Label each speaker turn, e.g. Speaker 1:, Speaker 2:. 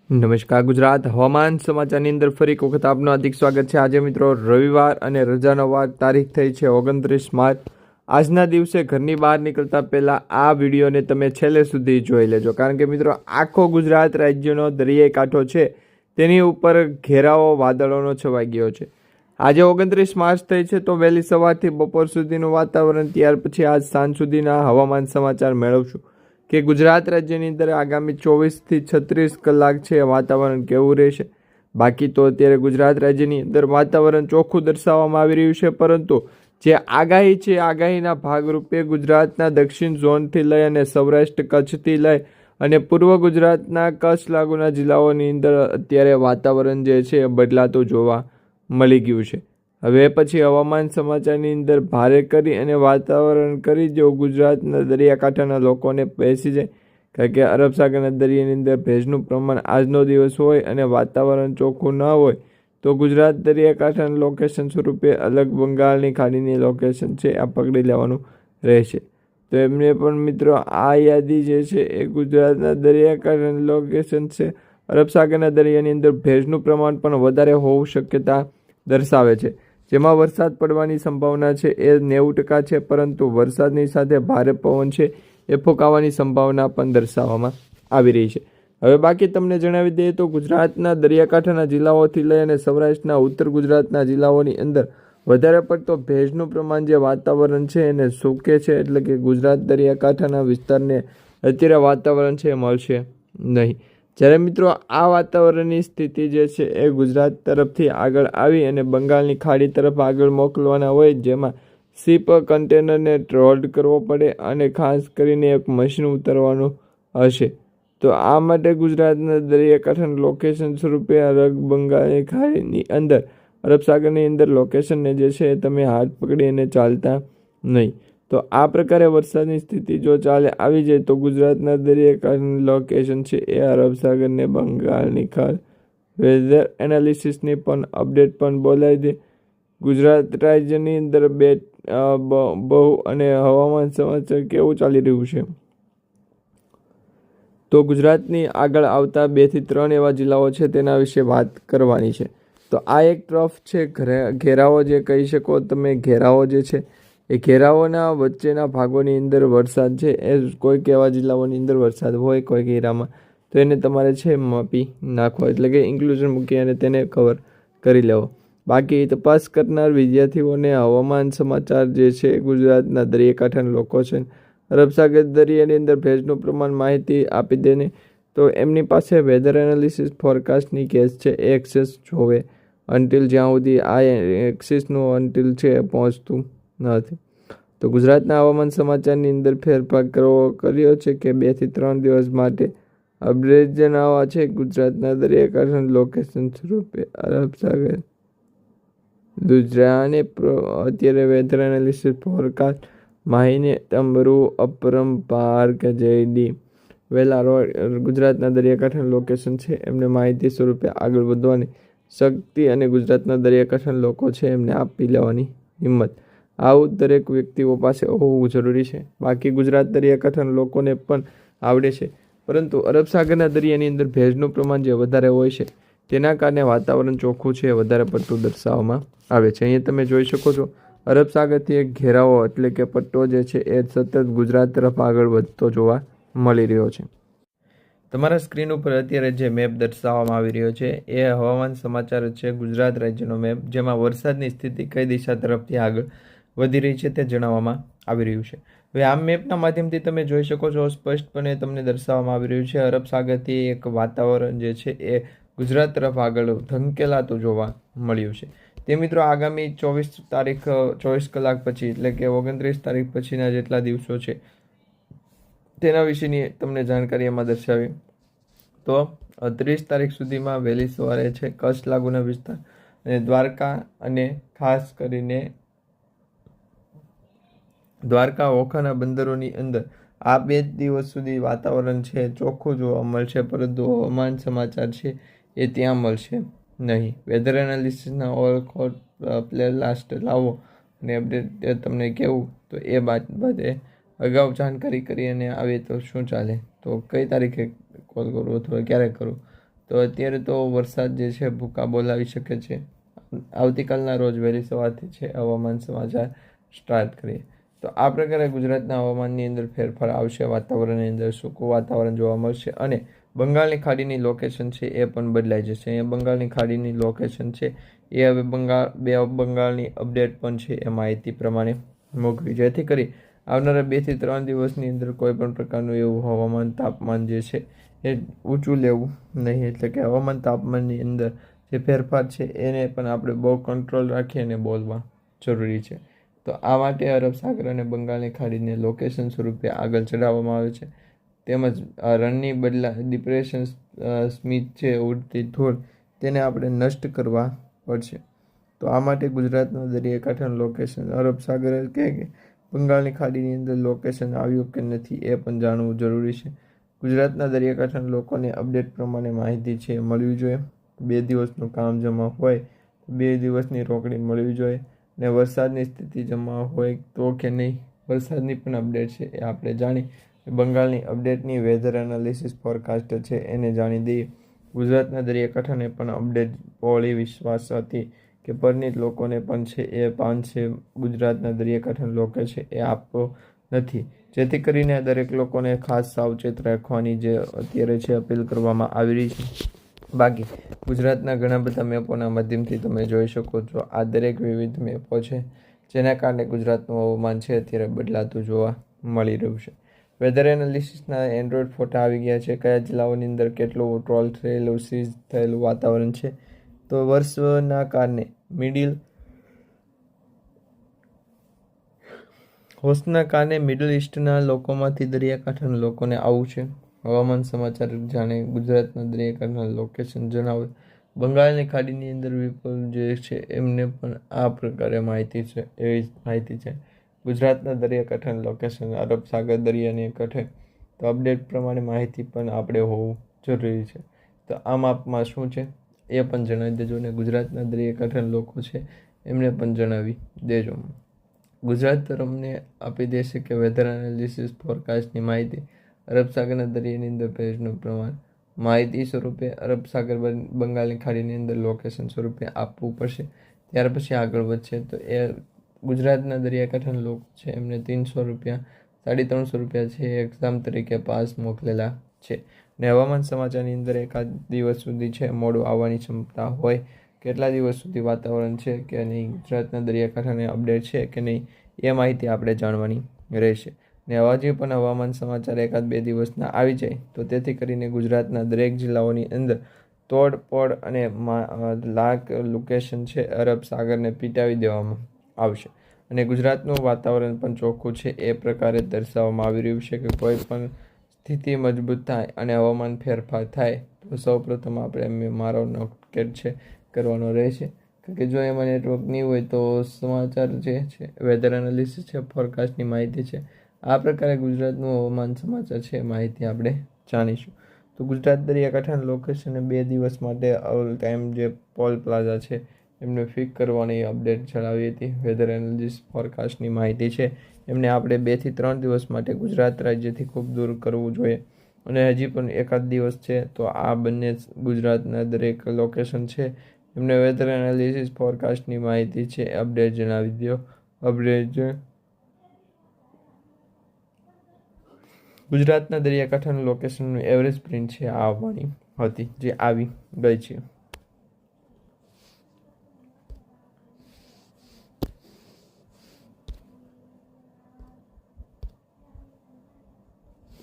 Speaker 1: નમસ્કાર ગુજરાત હવામાન સમાચારની અંદર ફરી એક વખત આપનું હાર્દિક સ્વાગત છે। આજે મિત્રો રવિવાર અને રજાનો વાર તારીખ થઈ છે 29 માર્ચ। આજના દિવસે ઘરની બહાર નીકળતા પહેલાં આ વિડીયોને તમે છેલ્લે સુધી જોઈ લેજો, કારણ કે મિત્રો આખો ગુજરાત રાજ્યનો દરિયાઈ કાંઠો છે તેની ઉપર ઘેરાવો વાદળોનો છવાઈ ગયો છે। આજે 29 માર્ચ થઈ છે તો વહેલી સવારથી બપોર સુધીનું વાતાવરણ, ત્યાર પછી આજ સાંજ સુધીના હવામાન સમાચાર મેળવશું કે ગુજરાત રાજ્યની અંદર આગામી 24 થી 36 કલાક છે વાતાવરણ કેવું રહેશે। બાકી તો અત્યારે ગુજરાત રાજ્યની અંદર વાતાવરણ ચોખ્ખું દર્શાવવામાં આવી રહ્યું છે, પરંતુ જે આગાહી છે આગાહીના ભાગરૂપે ગુજરાતના દક્ષિણ ઝોનથી લઈ અને સૌરાષ્ટ્ર કચ્છથી લઈ અને પૂર્વ ગુજરાતના કચ્છ લાગુના જિલ્લાઓની અંદર અત્યારે વાતાવરણ જે છે બદલાતું જોવા મળી ગયું છે। હવે પછી હવામાન સમાચારની અંદર ભારે કરી અને વાતાવરણ કરી જો ગુજરાતના દરિયાકાંઠાના લોકોને બેસી જાય, કારણ કે અરબ સાગરના દરિયાની અંદર ભેજનું પ્રમાણ આજનો દિવસ હોય અને વાતાવરણ ચોખ્ખું ન હોય તો ગુજરાત દરિયાકાંઠાના લોકેશન સ્વરૂપે અલગ બંગાળની ખાડીની લોકેશન છે આ પકડી લેવાનું રહેશે। તો એમને પણ મિત્રો આ યાદી જે છે એ ગુજરાતના દરિયાકાંઠાની લોકેશન છે। અરબ સાગરના દરિયાની અંદર ભેજનું પ્રમાણ પણ વધારે હોવું શક્યતા દર્શાવે છે, જેમાં વરસાદ પડવાની સંભાવના છે એ 90% છે, પરંતુ વરસાદની સાથે ભારે પવન છે એ ફૂંકાવાની સંભાવના પણ દર્શાવવામાં આવી રહી છે। હવે બાકી તમને જણાવી દઈએ તો ગુજરાતના દરિયાકાંઠાના જિલ્લાઓથી લઈ અને સૌરાષ્ટ્રના ઉત્તર ગુજરાતના જિલ્લાઓની અંદર વધારે પડતો ભેજનું પ્રમાણ જે વાતાવરણ છે એને સૂકે છે, એટલે કે ગુજરાત દરિયાકાંઠાના વિસ્તારને અત્યારે વાતાવરણ છે મળશે નહીં। જ્યારે મિત્રો આ વાતાવરણની સ્થિતિ જે છે એ ગુજરાત તરફથી આગળ આવી અને બંગાળની ખાડી તરફ આગળ મોકલવાના હોય, જેમાં શિપ કન્ટેનરને લોડ કરવો પડે અને ખાસ કરીને એક મશીન ઉતારવાનું હશે। તો આ માટે ગુજરાતના દરિયાકાંઠાના લોકેશન સ્વરૂપે અરબ બંગાળની ખાડીની અંદર અરબ સાગરની અંદર લોકેશનને જે છે તમે હાથ પકડીને ચાલતા નહીં। તો આ પ્રકારે વરસાદની સ્થિતિ જો ચાલે આવી જાય તો ગુજરાતના દરિયાકાંઠાની લોકેશન છે એ અરબ સાગરને બંગાળની ખાડી વેધર એનાલિસિસની પણ અપડેટ પણ બોલાવી દે। ગુજરાત રાજ્યની અંદર બહુ અને હવામાન સમાચાર કેવું ચાલી રહ્યું છે તો ગુજરાતની આગળ આવતા 2 થી 3 એવા જિલ્લાઓ છે તેના વિશે વાત કરવાની છે। તો આ એક ટ્રફ છે ઘેરાવો જે કહી શકો તમે, ઘેરાવો જે છે એ ઘેરાઓના વચ્ચેના ભાગોની અંદર વરસાદ છે એ કોઈક એવા જિલ્લાઓની અંદર વરસાદ હોય કોઈક એરિયામાં, તો એને તમારે છે માપી નાખવો, એટલે કે ઇન્ક્લુઝન મૂકી અને તેને કવર કરી લેવો। બાકી તપાસ કરનાર વિદ્યાર્થીઓને હવામાન સમાચાર જે છે ગુજરાતના દરિયાકાંઠાના લોકો છે અરબ સાગર દરિયાની અંદર ભેજનું પ્રમાણ માહિતી આપી દેને, તો એમની પાસે વેધર એનાલિસિસ ફોરકાસ્ટની કેસ છે એ એક્સેસ જોવે અનટિલ જ્યાં સુધી આ એક્સિસનું અનટિલ છે પહોંચતું નથી। તો ગુજરાતના હવામાન સમાચારની અંદર ફેરફાર કર્યો છે કે 2 થી 3 દિવસ માટે અપડેટ જણાવવા છે ગુજરાતના દરિયાકાંઠાના લોકેશન સ્વરૂપે અરબ સાગર ગુજરાને અત્યારે વેધર એનાલિસિસ ફોરકાસ્ટ માહિને તમરુ અપરંપાર કે જયડી વેલા રોડ ગુજરાતના દરિયાકાંઠાના લોકેશન છે એમને માહિતી સ્વરૂપે આગળ વધવાની શક્તિ અને ગુજરાતના દરિયાકાંઠાના લોકો છે એમને આપી લેવાની હિંમત, આવું દરેક વ્યક્તિઓ પાસે હોવું જરૂરી છે। બાકી ગુજરાત દરિયાકાંઠાના લોકોને પણ આવડે છે, પરંતુ અરબ સાગરના દરિયાની અંદર ભેજનું પ્રમાણ જે વધારે હોય છે તેના કારણે વાતાવરણ ચોખ્ખું છે વધારે પડતું દર્શાવવામાં આવે છે। અહીંયા તમે જોઈ શકો છો અરબ સાગરથી એક ઘેરાવો એટલે કે પટ્ટો જે છે એ સતત ગુજરાત તરફ આગળ વધતો જોવા મળી રહ્યો છે। તમારા સ્ક્રીન ઉપર અત્યારે જે મેપ દર્શાવવામાં આવી રહ્યો છે એ હવામાન સમાચાર છે ગુજરાત રાજ્યનો મેપ, જેમાં વરસાદની સ્થિતિ કઈ દિશા તરફથી આગળ વધી રહી છે તે જણાવવામાં આવી રહ્યું છે। હવે આ મેપના માધ્યમથી તમે જોઈ શકો છો સ્પષ્ટપણે તમને દર્શાવવામાં આવી રહ્યું છે અરબ સાગરથી એક વાતાવરણ જે છે એ ગુજરાત તરફ આગળ ધંકેલાતું જોવા મળ્યું છે। તે મિત્રો આગામી 24 કલાક પછી એટલે કે 29 તારીખ પછીના જેટલા દિવસો છે તેના વિશેની તમને જાણકારી એમાં દર્શાવી। તો 30 તારીખ સુધીમાં વહેલી સવારે છે કચ્છ લાગુના વિસ્તાર અને દ્વારકા અને ખાસ કરીને દ્વારકા ઓખાના બંદરોની અંદર આ 2 દિવસ સુધી વાતાવરણ છે ચોખ્ખું જોવા મળશે, પરંતુ હવામાન સમાચાર છે એ ત્યાં મળશે નહીં। વેધર એનાલિસિસના ઓલ કોડ પ્લે લાસ્ટ લાવો અને અપડેટ તમને કહેવું તો એ બાબતે અગાઉ જાણકારી કરી અને આવે તો શું ચાલે, તો કઈ તારીખે કોલ કરું અથવા ક્યારે કરું તો અત્યારે તો વરસાદ જે છે ભૂકા બોલાવી શકે છે. આવતીકાલના રોજ વહેલી સવારથી છે હવામાન સમાચાર સ્ટાર્ટ કરીએ. તો આ પ્રકારે ગુજરાતના હવામાનની અંદર ફેરફાર આવશે. વાતાવરણની અંદર સૂકું વાતાવરણ જોવા મળશે અને બંગાળની ખાડીની લોકેશન છે એ પણ બદલાઈ જશે. અહીંયા બંગાળની ખાડીની લોકેશન છે એ હવે બંગાળની અપડેટ પણ છે એ માહિતી પ્રમાણે મૂકવી, જેથી કરી આવનારા 2 થી 3 દિવસની અંદર કોઈ પણ પ્રકારનું એવું હવામાન તાપમાન જે છે એ ઊંચું લેવું નહીં. એટલે કે હવામાન તાપમાનની અંદર જે ફેરફાર છે એને પણ આપણે બહુ કંટ્રોલ રાખી અને બોલવા જરૂરી છે. તો આ માટે અરબ સાગર અને બંગાળની ખાડીને લોકેશન સ્વરૂપે આગળ ચડાવવામાં આવે છે. તેમજ રણની ડિપ્રેશન સ્મિથ છે ઉડતી ધૂળ, તેને આપણે નષ્ટ કરવા પડશે. તો આ માટે ગુજરાતના દરિયાકાંઠાનું લોકેશન અરબ સાગર કે બંગાળની ખાડીની અંદર લોકેશન આવ્યું કે નથી એ પણ જાણવું જરૂરી છે. ગુજરાતના દરિયાકાંઠાના લોકોને અપડેટ પ્રમાણે માહિતી છે મળવી જોઈએ. 2 દિવસનું કામ જમા હોય તો 2 દિવસની રોકડી મળવી જોઈએ. ને વરસાદની સ્થિતિ જમા હોય તો કે નહીં, વરસાદની પણ અપડેટ છે એ આપણે જાણી બંગાળની અપડેટની વેધર એનાલિસિસ ફોરકાસ્ટ છે એને જાણી દઈએ. ગુજરાતના દરિયાકાંઠાને પણ અપડેટ પહોળી વિશ્વાસ હતી કે પરનિત લોકોને પણ છે એ પાન છે ગુજરાતના દરિયાકાંઠાના લોકો છે એ આપવો નથી, જેથી કરીને દરેક લોકોને ખાસ સાવચેત રાખવાની જે અત્યારે છે અપીલ કરવામાં આવી રહી છે. બાકી ગુજરાતના ઘણા બધા મેપોના માધ્યમથી તમે જોઈ શકો છો આ દરેક વિવિધ મેપો છે જેના કારણે ગુજરાતનું હવામાન છે અત્યારે બદલાતું જોવા મળી રહ્યું છે. વેધર એનાલિસિસના એન્ડ્રોઈડ ફોટા આવી ગયા છે. કયા જિલ્લાઓની અંદર કેટલું ટ્રોલ થયેલું સીઝ થયેલું વાતાવરણ છે. તો વર્ષના કારણે મિડલ ઇસ્ટના લોકોમાંથી દરિયાકાંઠાના લોકોને આવું છે. હવામાન સમાચાર જાણે ગુજરાતના દરિયાકાંઠાના લોકેશન જણાવે. બંગાળની ખાડીની અંદર વિપુલ જે છે એમને પણ આ પ્રકારે માહિતી છે, એવી માહિતી છે. ગુજરાતના દરિયાકાંઠાનું લોકેશન અરબ સાગર દરિયાની કાંઠે. તો અપડેટ પ્રમાણે માહિતી પણ આપણે હોવું જરૂરી છે. તો આ માપમાં શું છે એ પણ જણાવી દેજો ને ગુજરાતના દરિયાકાંઠાના લોકો છે એમને પણ જણાવી દેજો. ગુજરાત તરફને આપી દેશે કે વેધર એનાલિસિસ ફોરકાસ્ટની માહિતી અરબ સાગરના દરિયાની અંદર ભેજનું પ્રમાણ માહિતી સ્વરૂપે અરબ સાગર બંગાળની ખાડીની અંદર લોકેશન સ્વરૂપે આપવું પડશે. ત્યાર પછી આગળ વધશે. તો એ ગુજરાતના દરિયાકાંઠાના લોકો છે એમને 300 રૂપિયા 350 રૂપિયા છે એક્ઝામ તરીકે પાસ મોકલેલા છે. ને હવામાન સમાચારની અંદર એકાદ દિવસ સુધી છે મોડું આવવાની ક્ષમતા હોય. કેટલા દિવસ સુધી વાતાવરણ છે કે નહીં, ગુજરાતના દરિયાકાંઠાને અપડેટ છે કે નહીં એ માહિતી આપણે જાણવાની રહેશે. ને હજી પણ હવામાન સમાચાર એકાદ 2 દિવસના આવી જાય તો તેથી કરીને ગુજરાતના દરેક જિલ્લાઓની અંદર તોડફોડ અને લાખ લોકેશન છે અરબ સાગરને પીટાવી દેવામાં આવશે. અને ગુજરાતનું વાતાવરણ પણ ચોખ્ખું છે એ પ્રકારે દર્શાવવામાં આવી રહ્યું છે કે કોઈ પણ સ્થિતિ મજબૂત થાય અને હવામાન ફેરફાર થાય તો સૌપ્રથમ આપણે મારો નોટકેટ છે કરવાનો રહેશે. કારણ કે જો એમાં નેટવર્ક નહીં હોય તો સમાચાર જે છે વેધર એનાલિસિસ છે ફોરકાસ્ટની માહિતી છે આ પ્રકારે ગુજરાતનું હવામાન સમાચાર છે માહિતી આપણે જાણીશું. તો ગુજરાત દરિયાકાંઠાના લોકેશને 2 દિવસ માટે ઓલ ટાઈમ જે પોલ પ્લાઝા છે એમને ફિક કરવાની અપડેટ ચલાવી હતી. વેધર એનાલિસિસ ફોરકાસ્ટની માહિતી છે એમને આપણે 2 થી 3 દિવસ માટે ગુજરાત રાજ્યથી ખૂબ દૂર કરવું જોઈએ. અને હજી પણ એકાદ દિવસ છે તો આ બંને ગુજરાતના દરેક લોકેશન છે એમને વેધર એનાલિસિસ ફોરકાસ્ટની માહિતી છે અપડેટ જણાવી દો. અપડેટ ગુજરાતના દરિયાકાંઠાનું લોકેશનનું એવરેજ પ્રિન્ટ છે આ આવવાની હતી જે આવી ગઈ છે.